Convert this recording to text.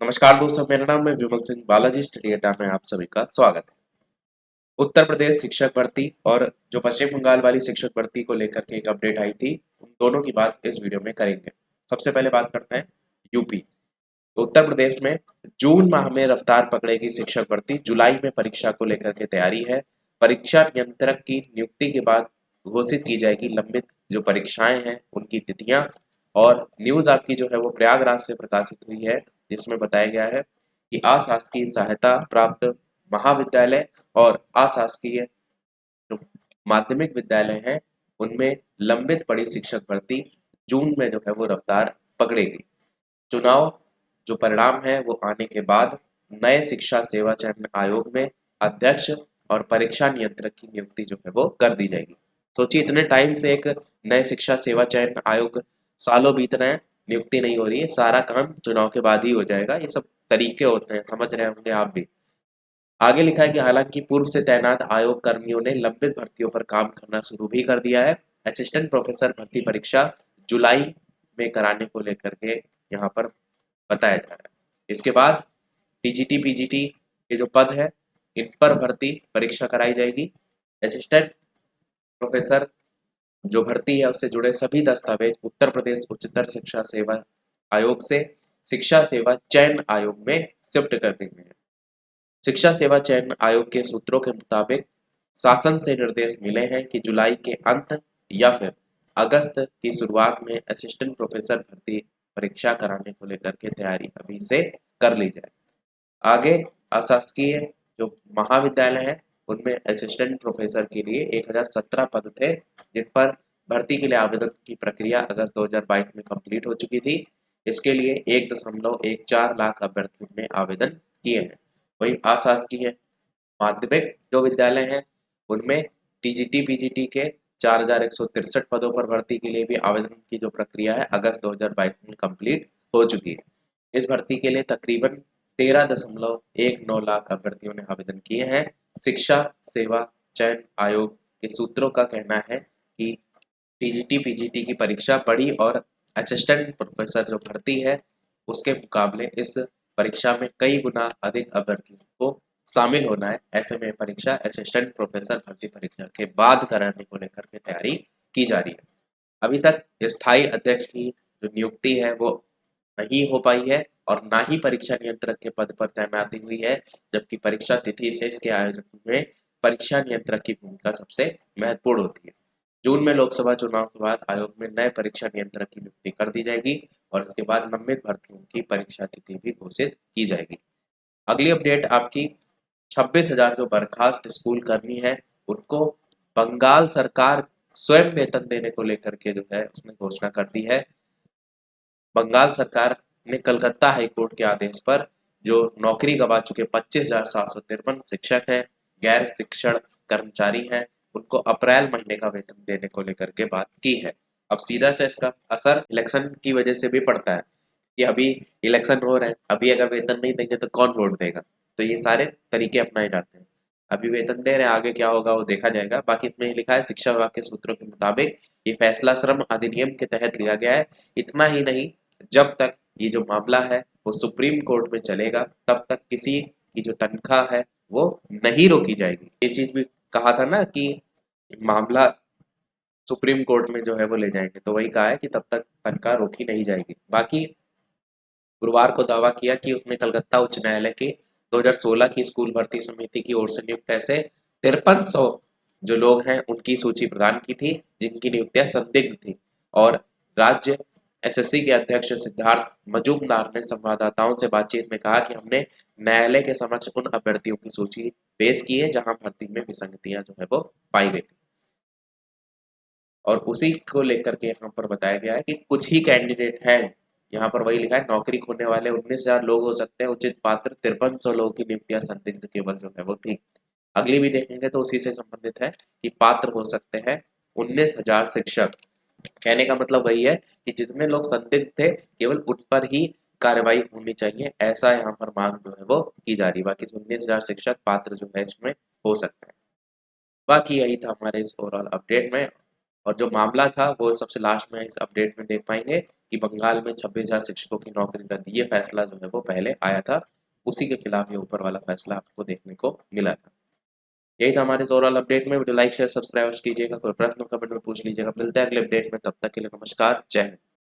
नमस्कार दोस्तों, मेरा नाम है विमल सिंह। बालाजी स्टडी अड्डा में आप सभी का स्वागत है। उत्तर प्रदेश शिक्षक भर्ती और जो पश्चिम बंगाल वाली शिक्षक भर्ती को लेकर के एक अपडेट आई थी, उन दोनों की बात इस वीडियो में करेंगे। सबसे पहले बात करते हैं यूपी। तो उत्तर प्रदेश में जून माह में रफ्तार पकड़ेगी शिक्षक भर्ती। जुलाई में परीक्षा को लेकर के तैयारी है। परीक्षा नियंत्रक की नियुक्ति के बाद घोषित की जाएगी लंबित जो परीक्षाएं हैं उनकी तिथियां। और न्यूज आपकी जो है वो प्रयागराज से प्रकाशित हुई है, जिसमें बताया गया है कि अशासकीय सहायता प्राप्त महाविद्यालय और अशासकीय जो माध्यमिक विद्यालय हैं उनमें लंबित पड़ी शिक्षक भर्ती जून में जो है वो रफ्तार पकड़ेगी। चुनाव जो परिणाम है वो आने के बाद नए शिक्षा सेवा चयन आयोग में अध्यक्ष और परीक्षा नियंत्रक की नियुक्ति जो है वो कर दी जाएगी। सोचिए, इतने टाइम से एक नए शिक्षा सेवा चयन आयोग, सालों बीत रहे हैं, नियुक्ति नहीं हो रही है। सारा काम चुनाव के बाद ही हो जाएगा। ये सब तरीके होते हैं, समझ रहे होंगे आप भी। आगे लिखा है कि हालांकि पूर्व से तैनात आयोग कर्मियों ने लंबित भर्तियों पर काम करना शुरू भी कर दिया है। असिस्टेंट प्रोफेसर भर्ती परीक्षा जुलाई में कराने को लेकर के यहाँ पर बताया जा रहा है। इसके बाद टीजीटी पीजीटी के जो पद है इन पर भर्ती परीक्षा कराई जाएगी। असिस्टेंट प्रोफेसर जो भर्ती है उससे जुड़े सभी दस्तावेज उत्तर प्रदेश उच्चतर शिक्षा सेवा आयोग से शिक्षा सेवा चयन आयोग में शिफ्ट कर देंगे। शिक्षा सेवा चयन आयोग के सूत्रों के मुताबिक शासन से निर्देश मिले हैं कि जुलाई के अंत या फिर अगस्त की शुरुआत में असिस्टेंट प्रोफेसर भर्ती परीक्षा कराने को लेकर के तैयारी अभी से कर ली जाए। आगे अशासकीय जो महाविद्यालय है उनमें असिस्टेंट प्रोफेसर के लिए 1017 पद थे, जिन पर भर्ती के लिए आवेदन की प्रक्रिया अगस्त 2022 में कंप्लीट हो चुकी थी। इसके लिए 1.14 लाख अभ्यर्थियों ने आवेदन किए हैं। वहीं अशासकीय माध्यमिक जो विद्यालय हैं उनमें टीजीटी पीजीटी के 4163 पदों पर भर्ती के लिए भी आवेदन की जो प्रक्रिया है अगस्त 2022 में कंप्लीट हो चुकी है। इस भर्ती के लिए तकरीबन 13.19 लाख अभ्यर्थियों ने आवेदन किए हैं। शिक्षा सेवा चयन आयोग के सूत्रों का कहना है कि टीजीटी पीजीटी की परीक्षा बड़ी और असिस्टेंट प्रोफेसर जो भर्ती है उसके मुकाबले इस परीक्षा में कई गुना अधिक अभ्यर्थियों को शामिल होना है। ऐसे में परीक्षा असिस्टेंट प्रोफेसर भर्ती परीक्षा के बाद कराने को लेकर के तैयारी की जा रही है। अभी तक स्थायी अध्यक्ष की जो नियुक्ति है वो नहीं हो पाई है और ना ही परीक्षा नियंत्रक के पद पर तैनाती हुई है, जबकि परीक्षा तिथि से इसके आयोजन में परीक्षा नियंत्रक की भूमिका सबसे महत्वपूर्ण होती है। जून में लोकसभा चुनाव के बाद आयोग में नए परीक्षा नियंत्रक की नियुक्ति कर दी जाएगी और इसके बाद लंबित भर्तियों की परीक्षा तिथि भी घोषित की जाएगी। अगली अपडेट आपकी 26,000 जो बर्खास्त स्कूल कर्मी है उनको बंगाल सरकार स्वयं वेतन देने को लेकर के जो है उसने घोषणा कर दी है। बंगाल सरकार ने कलकत्ता हाईकोर्ट के आदेश पर जो नौकरी गंवा चुके 25,753 शिक्षक हैं, गैर शिक्षण कर्मचारी हैं, उनको अप्रैल महीने का वेतन देने को लेकर के बात की है। अब सीधा से इसका असर इलेक्शन की वजह से भी पड़ता है कि अभी इलेक्शन हो रहे हैं, अभी अगर वेतन नहीं देंगे तो कौन वोट देगा। तो ये सारे तरीके अपनाए जाते हैं। अभी वेतन दे रहे हैं, आगे क्या होगा वो देखा जाएगा। बाकी इसमें लिखा है शिक्षा विभाग के सूत्रों के मुताबिक ये फैसला श्रम अधिनियम के तहत लिया गया है। इतना ही नहीं, जब तक ये जो मामला है वो सुप्रीम कोर्ट में चलेगा तब तक किसी की जो तनख्वाह है वो नहीं रोकी जाएगी। ये चीज भी कहा था ना कि मामला सुप्रीम कोर्ट में जो है वो ले जाएंगे, तो वही कहा है कि तब तक तनख्वाह रोकी नहीं जाएगी। बाकी गुरुवार को दावा किया कि उसने कलकत्ता उच्च न्यायालय की 2016 की स्कूल भर्ती समिति की ओर से नियुक्त ऐसे 5300 जो लोग हैं उनकी सूची प्रदान की थी जिनकी नियुक्तियां संदिग्ध थी। और राज्य एसएससी के अध्यक्ष सिद्धार्थ मजूमदार ने संवाददाताओं से बातचीत में कहा कि हमने न्यायालय के समक्ष उन अभ्यर्थियों की सूची पेश की है जहां भर्ती में विसंगतियां जो है वो पाई गई थी। और उसी को लेकर के यहाँ पर बताया गया है कि कुछ ही कैंडिडेट हैं। यहाँ पर वही लिखा है, नौकरी खोने वाले 19,000 लोग हो सकते हैं, उचित पात्र 5300 लोगों की नियुक्तियां संदिग्ध केवल जो है वो थी। अगली भी देखेंगे तो उसी से संबंधित है कि पात्र हो सकते हैं 19,000 शिक्षक। कहने का मतलब वही है कि जितने लोग संदिग्ध थे केवल उन पर ही कार्रवाई होनी चाहिए, ऐसा यहाँ पर मांग जो है वो की जा रही है। बाकी 19,000 शिक्षक पात्र जो है इसमें हो सकते हैं। बाकी यही था हमारे इस ओवरऑल अपडेट में। और जो मामला था वो सबसे लास्ट में इस अपडेट में देख पाएंगे कि बंगाल में 26,000 शिक्षकों की नौकरी रद्द, ये फैसला जो है वो पहले आया था, उसी के खिलाफ ये ऊपर वाला फैसला आपको देखने को मिला था। यही था हमारे ओवरऑल अपडेट में। वीडियो लाइक शेयर सब्सक्राइब कीजिएगा, कोई प्रश्न कमेंट में पूछ लीजिएगा। मिलते हैं अगले अपडेट में, तब तक के लिए नमस्कार, जय हिंद।